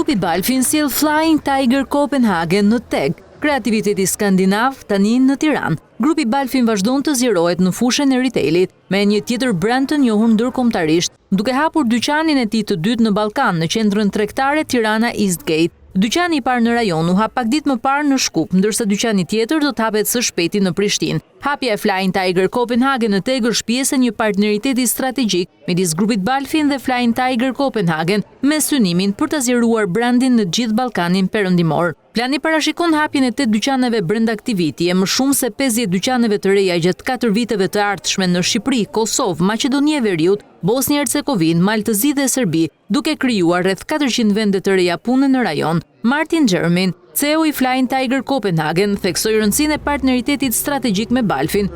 Grupi Balfin sjell Flying Tiger Copenhagen në Teg, kreativiteti skandinav tani në Tiranë. Grupi Balfin vazhdon të zgjerohet në fushën e retailit me një tjetër brand të njohur ndërkombëtarisht, duke hapur dyqanin e tij të dytë në Ballkan në qendrën tregtare Tirana Eastgate. Dyqani i parë në rajon u hap pak ditë më parë në Shkup, ndërsa dyqani tjetër do të hapet së shpejti në Prishtinë. Hapja e Flying Tiger Copenhagen në Teg është pjesë e një partneriteti strategjik midis grupit Balfin dhe Flying Tiger Copenhagen me synimin për të zgjeruar brandin në gjithë Ballkanin perëndimor. Plani parashikon hapjen e 8 dyqaneve brenda Activity e më shumë se 50 dyqaneve të reja gjatë 4 viteve të ardhshme në Shqipëri, Kosovë, Maqedoni e Veriut, Bosnjë Hercegovinë, Maltëzi dhe Serbi, duke krijuar rreth 400 vende të reja pune në rajon. Martin Gjermin, CEO i Flying Tiger Copenhagen, theksoi rëndësinë e partneritetit strategjik me Balfin.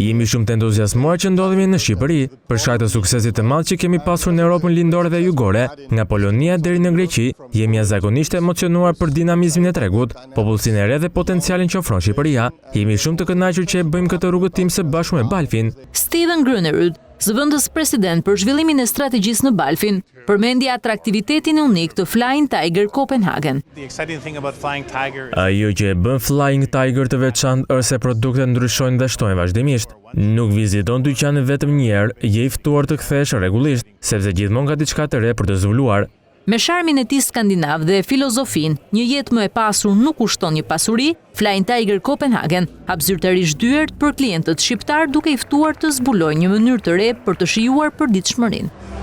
Jemi shumë të entuziasmuar që ndodhemi në Shqipëri, për shkak të suksesit të madh që kemi pasur në Europën lindore dhe jugore, nga Polonia deri në Greqi, jemi jashtëzakonisht emocionuar për dinamizmin e tregut, popullsinë e re dhe potencialin që ofron Shqipëria. Jemi shumë të kënaqur që e bëjmë këtë rrugëtim së bashku me Balfin. Steven Grønnerud, zëvendës president për zhvillimin e strategjisë në Balfin, përmendi atraktivitetin unik të Flying Tiger Copenhagen. Ajo që e bën Flying Tiger të veçantë është se produktet ndryshojnë dhe shtojnë vazhdimisht. Nuk viziton dyqanin vetëm një herë, je i ftuar të kthesh rregullisht, sepse gjithmonë ka diçka të re për të zbuluar. Me sharmin e tij skandinav dhe filozofin, një jetë më e pasur nuk kushton një pasuri, Flying Tiger Copenhagen hap zyrtarisht dyert për klientët shqiptar duke i ftuar të zbulojnë një mënyrë të re për të shijuar përditshmërinë.